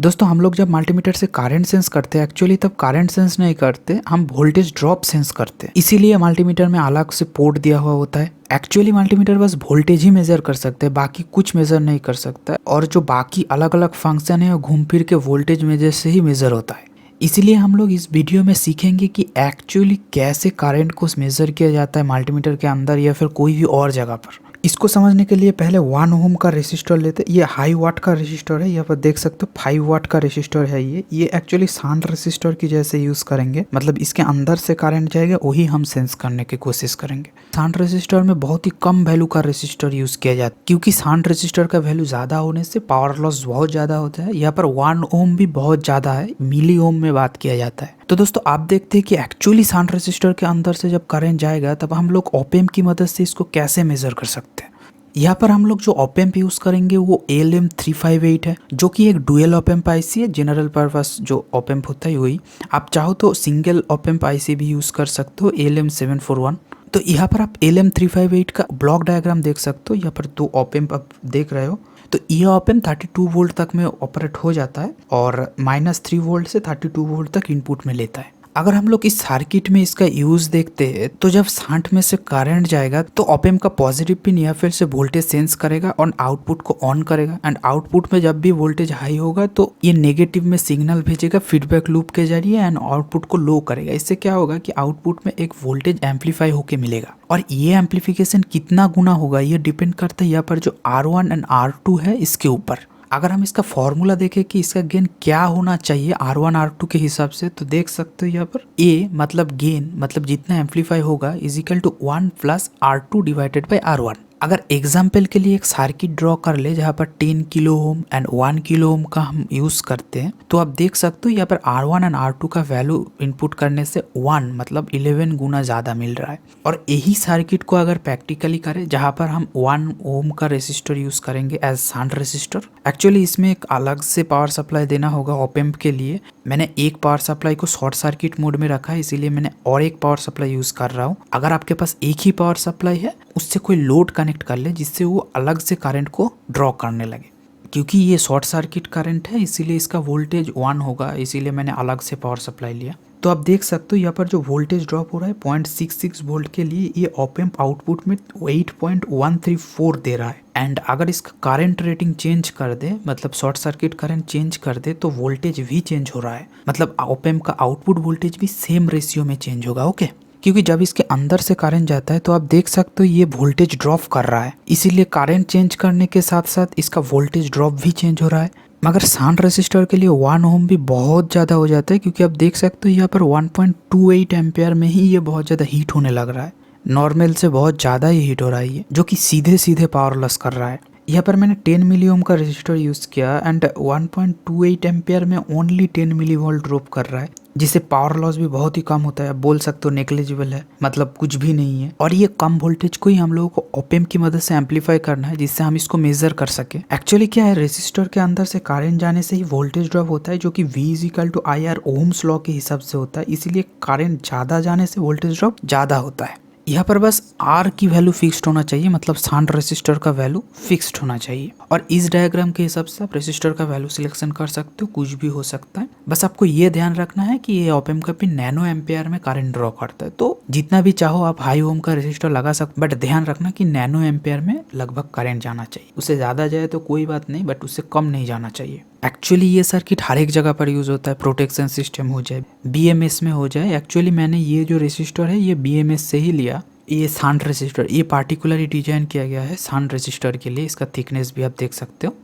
दोस्तों हम लोग जब मल्टीमीटर से करंट सेंस करते हैं एक्चुअली तब करंट सेंस नहीं करते, हम वोल्टेज ड्रॉप सेंस करते हैं। इसीलिए मल्टीमीटर में अलग से पोर्ट दिया हुआ होता है। एक्चुअली मल्टीमीटर बस वोल्टेज ही मेजर कर सकते हैं, बाकी कुछ मेजर नहीं कर सकता। और जो बाकी अलग अलग फंक्शन है वो घूम फिर के वोल्टेज मेजर से ही मेजर होता है। इसीलिए हम लोग इस वीडियो में सीखेंगे कि एक्चुअली कैसे करंट को मेजर किया जाता है मल्टीमीटर के अंदर या फिर कोई भी और जगह पर। इसको समझने के लिए पहले 1 ओम का रेसिस्टर लेते हैं। ये हाई वाट का रेसिस्टर है, यहाँ पर देख सकते हो 5 वाट का रेसिस्टर है। ये एक्चुअली शंट रेसिस्टर की जैसे यूज करेंगे, मतलब इसके अंदर से करंट जाएगा वही हम सेंस करने की कोशिश करेंगे। शंट रेसिस्टर में बहुत ही कम वैल्यू का रेसिस्टर यूज किया जाता है, क्योंकि शंट रेसिस्टर का वैल्यू ज्यादा होने से पावर लॉस बहुत ज्यादा होता है। यहाँ पर 1 ओम भी बहुत ज्यादा है, मिली ओम में बात किया जाता है। तो दोस्तों आप देखते हैं कि एक्चुअली शंट रेसिस्टर के अंदर से जब करंट जाएगा तब हम लोग ऑप एम्प की मदद से इसको कैसे मेजर कर सकते हैं। यहाँ पर हम लोग जो ऑप एम्प यूज करेंगे वो LM358 है, जो कि एक डुअल ऑप एम्प आईसी है। जनरल पर्पस जो ऑप एम्प होता है वही। आप चाहो तो सिंगल ऑप एम्प आईसी भी यूज कर सकते हो, LM741। तो यहाँ पर आप LM358 का ब्लॉक डायग्राम देख सकते हो। यहाँ पर 2 ऑप एम्प आप देख रहे हो। तो ये ऑप एम्प 32 वोल्ट तक में ऑपरेट हो जाता है और -3 वोल्ट से 32 वोल्ट तक इनपुट में लेता है। अगर हम लोग इस सर्किट में इसका यूज देखते हैं तो जब शंट में से करंट जाएगा तो ऑप एम्प का पॉजिटिव पिन या फिर से वोल्टेज सेंस करेगा और आउटपुट को ऑन करेगा। एंड आउटपुट में जब भी वोल्टेज हाई होगा तो ये नेगेटिव में सिग्नल भेजेगा फीडबैक लूप के जरिए एंड आउटपुट को लो करेगा। इससे क्या होगा कि आउटपुट में एक वोल्टेज एम्पलीफाई होके मिलेगा। और ये एम्पलीफिकेशन कितना गुना होगा ये डिपेंड करता है यहाँ पर जो R1 एंड R2 है इसके ऊपर। अगर हम इसका फॉर्मूला देखें कि इसका गेन क्या होना चाहिए R1 R2 के हिसाब से, तो देख सकते हो यहाँ पर A मतलब गेन मतलब जितना एम्पलीफाई होगा is equal to 1 + R2 divided by R1। अगर एग्जाम्पल के लिए एक सर्किट ड्रॉ कर ले जहाँ पर 10 kilo ohm and 1 kilo ohm का हम यूज करते हैं, तो आप देख सकते हो यहाँ पर R1 एंड R2 का वैल्यू इनपुट करने से 1 मतलब 11 गुना ज्यादा मिल रहा है। और यही सर्किट को अगर प्रैक्टिकली करें जहाँ पर हम 1 ओम का रेसिस्टर यूज करेंगे एज शंट रेसिस्टर। एक्चुअली इसमें एक अलग से पावर सप्लाई देना होगा ऑप एम्प के लिए। मैंने एक पावर सप्लाई को शॉर्ट सर्किट मोड में रखा है, इसीलिए मैंने और एक पावर सप्लाई यूज कर रहा हूँ। अगर आपके पास एक ही पावर सप्लाई है उससे कोई लोड कनेक्ट कर ले जिससे वो अलग से करंट को ड्रॉ करने लगे। क्योंकि ये शॉर्ट सर्किट करंट है इसीलिए इसका वोल्टेज 1 होगा, इसीलिए मैंने अलग से पावर सप्लाई लिया। तो आप देख सकते हो यहाँ पर जो वोल्टेज ड्रॉप हो रहा है 0.66 वोल्ट के लिए ये ऑप एम्प आउटपुट में 8.134 दे रहा है। एंड अगर इसका करंट रेटिंग चेंज कर दे मतलब शॉर्ट सर्किट करंट चेंज कर दे तो वोल्टेज भी चेंज हो रहा है, मतलब ऑप एम्प का आउटपुट वोल्टेज भी सेम रेशियो में चेंज होगा। ओके, क्योंकि जब इसके अंदर से करंट जाता है तो आप देख सकते हो ये वोल्टेज ड्रॉप कर रहा है, इसीलिए करंट चेंज करने के साथ साथ इसका वोल्टेज ड्रॉप भी चेंज हो रहा है। मगर शंट रेसिस्टर के लिए 1 ओम भी बहुत ज़्यादा हो जाता है, क्योंकि आप देख सकते हो यहाँ पर 1.28 एम्पियर में ही ये बहुत ज़्यादा हीट होने लग रहा है। नॉर्मल से बहुत ज़्यादा ही हीट हो रहा है ये, जो कि सीधे सीधे पावर लॉस कर रहा है। यहाँ पर मैंने 10 मिली ओम का रेसिस्टर यूज़ किया एंड 1.28 एम्पियर में ओनली 10 मिली वोल्ट ड्रॉप कर रहा है, जिससे पावर लॉस भी बहुत ही कम होता है। बोल सकते हो नेग्लिजिबल है, मतलब कुछ भी नहीं है। और ये कम वोल्टेज को ही हम लोगों को ऑप एम्प की मदद से एम्पलीफाई करना है जिससे हम इसको मेजर कर सके। एक्चुअली क्या है, रेसिस्टर के अंदर से करंट जाने से ही वोल्टेज ड्रॉप होता है, जो कि V = IR ओम्स लॉ के हिसाब से होता है। इसीलिए करंट ज्यादा जाने से वोल्टेज ड्रॉप ज्यादा होता है। यहाँ पर बस R की वैल्यू फिक्स्ड होना चाहिए, मतलब शंट रेसिस्टर का वैल्यू फिक्स्ड होना चाहिए। और इस डायग्राम के हिसाब से आप रेसिस्टर का वैल्यू सिलेक्शन कर सकते हो, कुछ भी हो सकता है। बस आपको ये ध्यान रखना है कि ये ऑप एम्प का पिन नैनो एम्पियर में करंट ड्रॉ करता है। तो जितना भी चाहो आप हाई ओम का रेसिस्टर लगा सकते, बट ध्यान रखना कि नैनो एम्पियर में लगभग करंट जाना चाहिए। उससे ज्यादा जाए तो कोई बात नहीं, बट उससे कम नहीं जाना चाहिए। एक्चुअली ये सर्किट हर एक जगह पर यूज होता है, प्रोटेक्शन सिस्टम हो जाए, BMS में हो जाए। एक्चुअली मैंने ये जो रेसिस्टर है ये BMS से ही लिया। ये शंट रेसिस्टर ये पार्टिकुलरली डिजाइन किया गया है शंट रेसिस्टर के लिए। इसका थिकनेस भी आप देख सकते हो।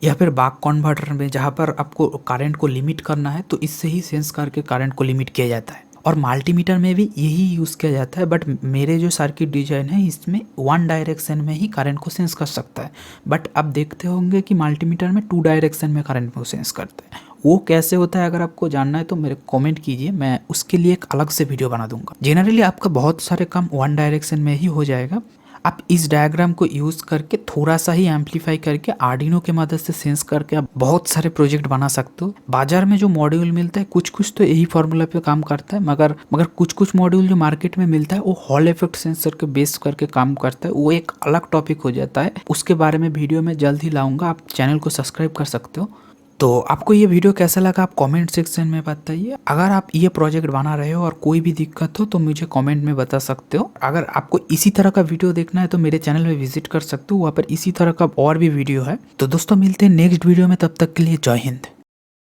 या फिर बाक कन्वर्टर में जहाँ पर आपको करंट को लिमिट करना है तो इससे ही सेंस करके करंट को लिमिट किया जाता है। और मल्टीमीटर में भी यही यूज़ किया जाता है, बट मेरे जो सर्किट डिजाइन है इसमें 1 डायरेक्शन में ही करंट को सेंस कर सकता है। बट अब देखते होंगे कि मल्टीमीटर में 2 डायरेक्शन में करंट को सेंस करता है। वो कैसे होता है अगर आपको जानना है तो मेरे कमेंट कीजिए, मैं उसके लिए एक अलग से वीडियो बना दूंगा। जनरली आपका बहुत सारे काम 1 डायरेक्शन में ही हो जाएगा। आप इस डायग्राम को यूज करके थोड़ा सा ही एम्पलीफाई करके आर्डिनो के मदद से सेंस करके आप बहुत सारे प्रोजेक्ट बना सकते हो। बाजार में जो मॉड्यूल मिलता है कुछ कुछ तो यही फॉर्मूला पे काम करता है, मगर कुछ कुछ मॉड्यूल जो मार्केट में मिलता है वो हॉल इफेक्ट सेंसर के बेस करके काम करता है। वो एक अलग टॉपिक हो जाता है, उसके बारे में वीडियो में जल्द ही लाऊंगा। आप चैनल को सब्सक्राइब कर सकते हो। तो आपको ये वीडियो कैसा लगा आप कमेंट सेक्शन में बताइए। अगर आप ये प्रोजेक्ट बना रहे हो और कोई भी दिक्कत हो तो मुझे कमेंट में बता सकते हो। अगर आपको इसी तरह का वीडियो देखना है तो मेरे चैनल में विजिट कर सकते हो, वहाँ पर इसी तरह का और भी वीडियो है। तो दोस्तों मिलते हैं नेक्स्ट वीडियो में, तब तक के लिए जय हिंद।